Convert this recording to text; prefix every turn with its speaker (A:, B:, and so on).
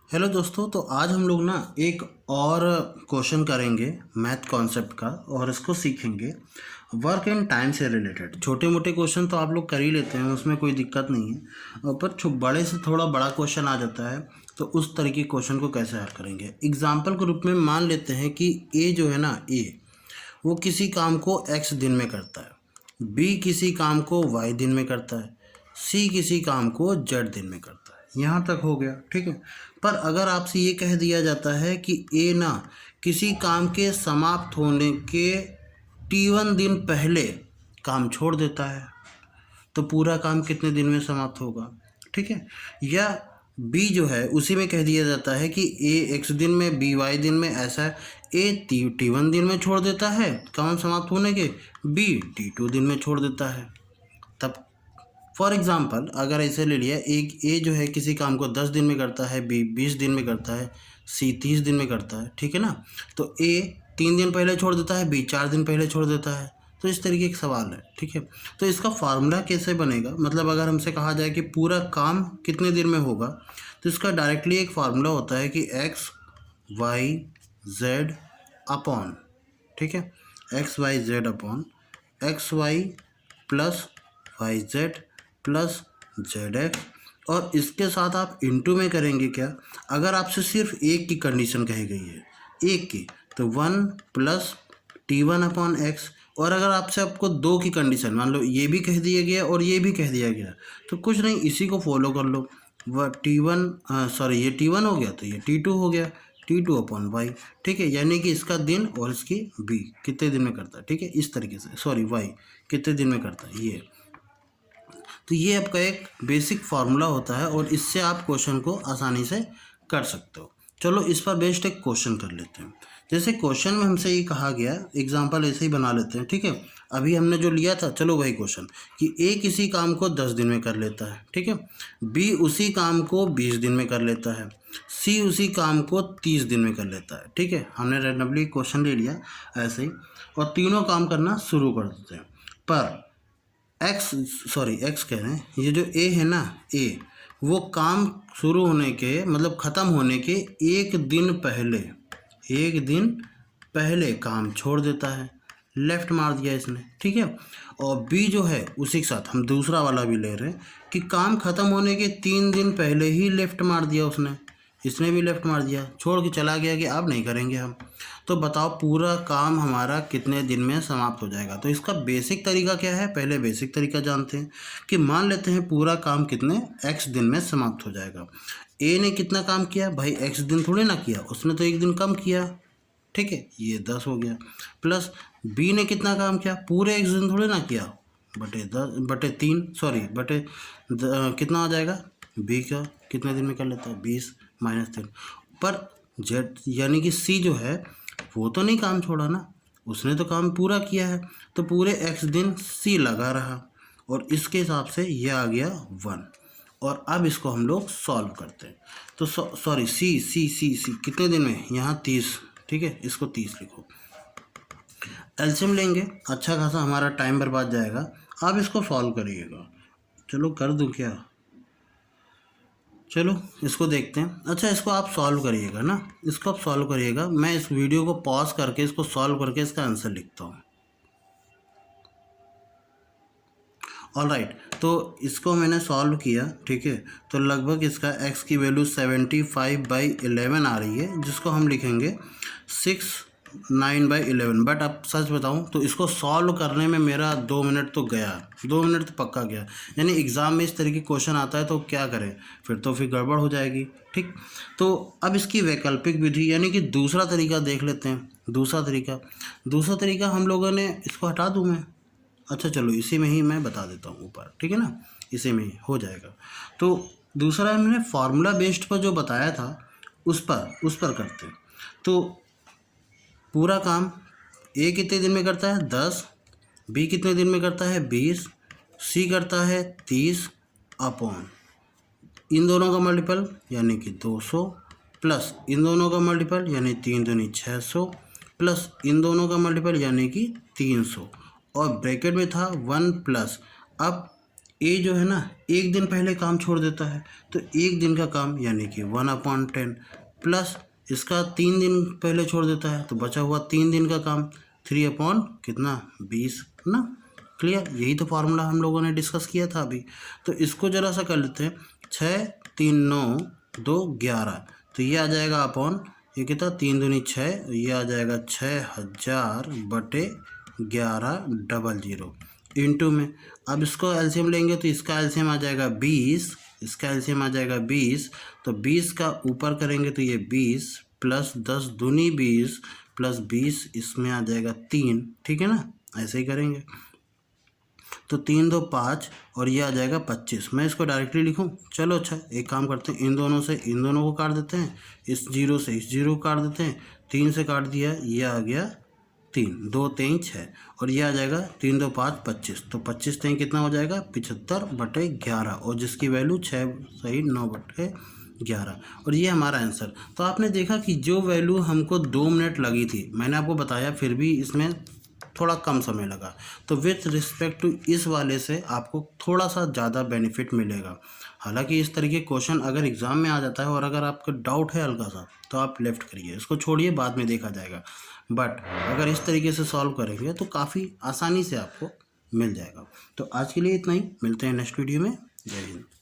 A: Hello दोस्तों, तो आज हम लोग ना एक और क्वेश्चन करेंगे मैथ कॉन्सेप्ट का और इसको सीखेंगे वर्क एंड टाइम से रिलेटेड। छोटे मोटे क्वेश्चन तो आप लोग कर ही लेते हैं, उसमें कोई दिक्कत नहीं है, पर बड़े से थोड़ा बड़ा क्वेश्चन आ जाता है तो उस तरीके के क्वेश्चन को कैसे हल करेंगे। एग्जाम्पल के रूप में मान लेते हैं कि ए जो है ना, ए वो किसी काम को एक्स दिन में करता है, बी किसी काम को वाई दिन में करता है, सी किसी काम को जेड दिन में करता है। यहाँ तक हो गया, ठीक है। पर अगर आपसे ये कह दिया जाता है कि ए ना किसी काम के समाप्त होने के T1 दिन पहले काम छोड़ देता है, तो पूरा काम कितने दिन में समाप्त होगा, ठीक है। या बी जो है उसी में कह दिया जाता है कि ए एक्स दिन में, बी वाई दिन में, ऐसा है। ए T1 दिन में छोड़ देता है काम समाप्त होने के, बी T2 दिन में छोड़ देता है। तब फॉर एग्ज़ाम्पल अगर ऐसे ले लिया, एक ए जो है किसी काम को 10 दिन में करता है, बी 20 दिन में करता है, सी 30 दिन में करता है, ठीक है ना। तो ए 3 दिन पहले छोड़ देता है, बी 4 दिन पहले छोड़ देता है। तो इस तरीके का सवाल है, ठीक है। तो इसका फार्मूला कैसे बनेगा, मतलब अगर हमसे कहा जाए कि पूरा काम कितने दिन में होगा, तो इसका डायरेक्टली एक फार्मूला होता है कि एक्स वाई जेड अपॉन, ठीक है, x y z upon x y plus y z plus z x. और इसके साथ आप इंटू में करेंगे क्या, अगर आपसे सिर्फ एक की कंडीशन कही गई है, एक की, तो 1 प्लस T1 अपॉन एक्स। और अगर आपसे आपको 2 की कंडीशन, मान लो ये भी कह दिया गया और ये भी कह दिया गया, तो कुछ नहीं, इसी को फॉलो कर लो। वह T1 सॉरी ये T1 हो गया तो ये T2 हो गया, T2 अपॉन वाई, ठीक है। यानी कि इसका दिन और इसकी बी कितने दिन में करता है, ठीक है, इस तरीके से, सॉरी वाई कितने दिन में करता है ये। तो ये आपका एक बेसिक फार्मूला होता है और इससे आप क्वेश्चन को आसानी से कर सकते हो। चलो इस पर बेस्ड एक क्वेश्चन कर लेते हैं। जैसे क्वेश्चन में हमसे ये कहा गया, एग्जांपल ऐसे ही बना लेते हैं, ठीक है। अभी हमने जो लिया था, चलो वही क्वेश्चन, कि ए किसी काम को 10 दिन में कर लेता है, ठीक है, बी उसी काम को 20 दिन में कर लेता है, सी उसी काम को 30 दिन में कर लेता है, ठीक है। हमने रैंडमली क्वेश्चन ले लिया ऐसे ही, और तीनों काम करना शुरू कर देते हैं। पर एक्स कह रहे हैं, ये जो ए है ना, ए वो काम शुरू होने के, मतलब ख़त्म होने के एक दिन पहले काम छोड़ देता है, लेफ़्ट मार दिया इसने, ठीक है। और बी जो है उसी के साथ हम दूसरा वाला भी ले रहे हैं कि काम ख़त्म होने के 3 दिन पहले ही लेफ़्ट मार दिया उसने, इसने भी लेफ़्ट मार दिया, छोड़ के चला गया कि अब नहीं करेंगे हम। तो बताओ पूरा काम हमारा कितने दिन में समाप्त हो जाएगा। तो इसका बेसिक तरीका क्या है, पहले बेसिक तरीका जानते हैं कि मान लेते हैं पूरा काम कितने एक्स दिन में समाप्त हो जाएगा। ए ने कितना काम किया भाई, एक्स दिन थोड़े ना किया, उसने तो एक दिन कम किया, ठीक है, ये 10 हो गया। प्लस बी ने कितना काम किया, पूरे एक्स दिन थोड़े ना किया, बटे 10 बटे 3 सॉरी बटे कितना आ जाएगा, बी का कितने दिन में कर लेता है 20 माइनस 3। पर जेड यानी कि सी जो है वो तो नहीं काम छोड़ा ना, उसने तो काम पूरा किया है, तो पूरे एक्स दिन सी लगा रहा, और इसके हिसाब से ये आ गया 1। और अब इसको हम लोग सॉल्व करते हैं। तो सॉरी सी सी सी सी कितने दिन में, यहाँ 30, ठीक है, इसको 30 लिखो। एलसीएम लेंगे, अच्छा खासा हमारा टाइम बर्बाद जाएगा। आप इसको सॉल्व करिएगा, चलो कर दूँ क्या, चलो इसको देखते हैं। अच्छा इसको आप सॉल्व करिएगा ना, इसको आप सॉल्व करिएगा, मैं इस वीडियो को पॉज करके इसको सॉल्व करके इसका आंसर लिखता हूँ। ऑलराइट, तो इसको मैंने सॉल्व किया, ठीक है। तो लगभग इसका x की वैल्यू 75/11 आ रही है, जिसको हम लिखेंगे 69/11। बट अब सच बताऊं तो इसको सॉल्व करने में मेरा 2 मिनट तो गया, 2 मिनट तो पक्का गया। यानी एग्ज़ाम में इस तरीके क्वेश्चन आता है तो क्या करें, फिर गड़बड़ हो जाएगी, ठीक। तो अब इसकी वैकल्पिक विधि यानी कि दूसरा तरीका देख लेते हैं। दूसरा तरीका हम लोगों ने, इसको हटा दूँ मैं, अच्छा चलो इसी में ही मैं बता देता हूँ ऊपर, ठीक है ना, इसी में ही हो जाएगा। तो दूसरा मैंने फार्मूला बेस्ड पर जो बताया था उस पर करते हैं। तो पूरा काम ए कितने दिन में करता है 10, बी कितने दिन में करता है 20, सी करता है 30 अपॉन इन दोनों का मल्टीपल यानी कि 200, प्लस इन दोनों का मल्टीपल यानी 3 दूनी 600, प्लस इन दोनों का मल्टीपल यानी कि 300, और ब्रैकेट में था 1 प्लस। अब ए जो है ना एक दिन पहले काम छोड़ देता है, तो एक दिन का काम यानी कि 1/10 प्लस इसका 3 दिन पहले छोड़ देता है, तो बचा हुआ 3 दिन का काम 3 कितना 20 ना। क्लियर, यही तो फार्मूला हम लोगों ने डिस्कस किया था अभी। तो इसको ज़रा सा कर लेते हैं, 6 3 9 2 11, तो ये आ जाएगा अपॉन ये कितना 3 दूनी 6, ये आ जाएगा 6000/1100 इंटू में। अब इसको एलसीएम लेंगे तो इसका एलसीएम आ जाएगा 20, इसका एलसीएम आ जाएगा 20, तो 20 का ऊपर करेंगे तो ये 20 प्लस 10 दूनी 20 प्लस 20 इसमें आ जाएगा 3, ठीक है ना, ऐसे ही करेंगे। तो 3 2 5 और ये आ जाएगा 25। मैं इसको डायरेक्टली लिखूं? चलो अच्छा एक काम करते हैं, इन दोनों से इन दोनों को काट देते हैं, इस जीरो से इस जीरो को काट देते हैं, 3 से काट दिया, ये आ गया 3, 2 3 6 और ये आ जाएगा 3 2 5 25, तो 25 3 कितना हो जाएगा 75/11 और जिसकी वैल्यू 6 सही 9/11 और ये हमारा आंसर। तो आपने देखा कि जो वैल्यू हमको 2 मिनट लगी थी, मैंने आपको बताया फिर भी इसमें थोड़ा कम समय लगा, तो विथ रिस्पेक्ट टू इस वाले से आपको थोड़ा सा ज़्यादा बेनिफिट मिलेगा। हालांकि इस तरीके क्वेश्चन अगर एग्ज़ाम में आ जाता है और अगर आपको डाउट है हल्का सा तो आप लेफ्ट करिए, इसको छोड़िए, बाद में देखा जाएगा। बट अगर इस तरीके से सॉल्व करेंगे तो काफ़ी आसानी से आपको मिल जाएगा। तो आज के लिए इतना ही, मिलते हैं नेक्स्ट वीडियो में। जय हिंद।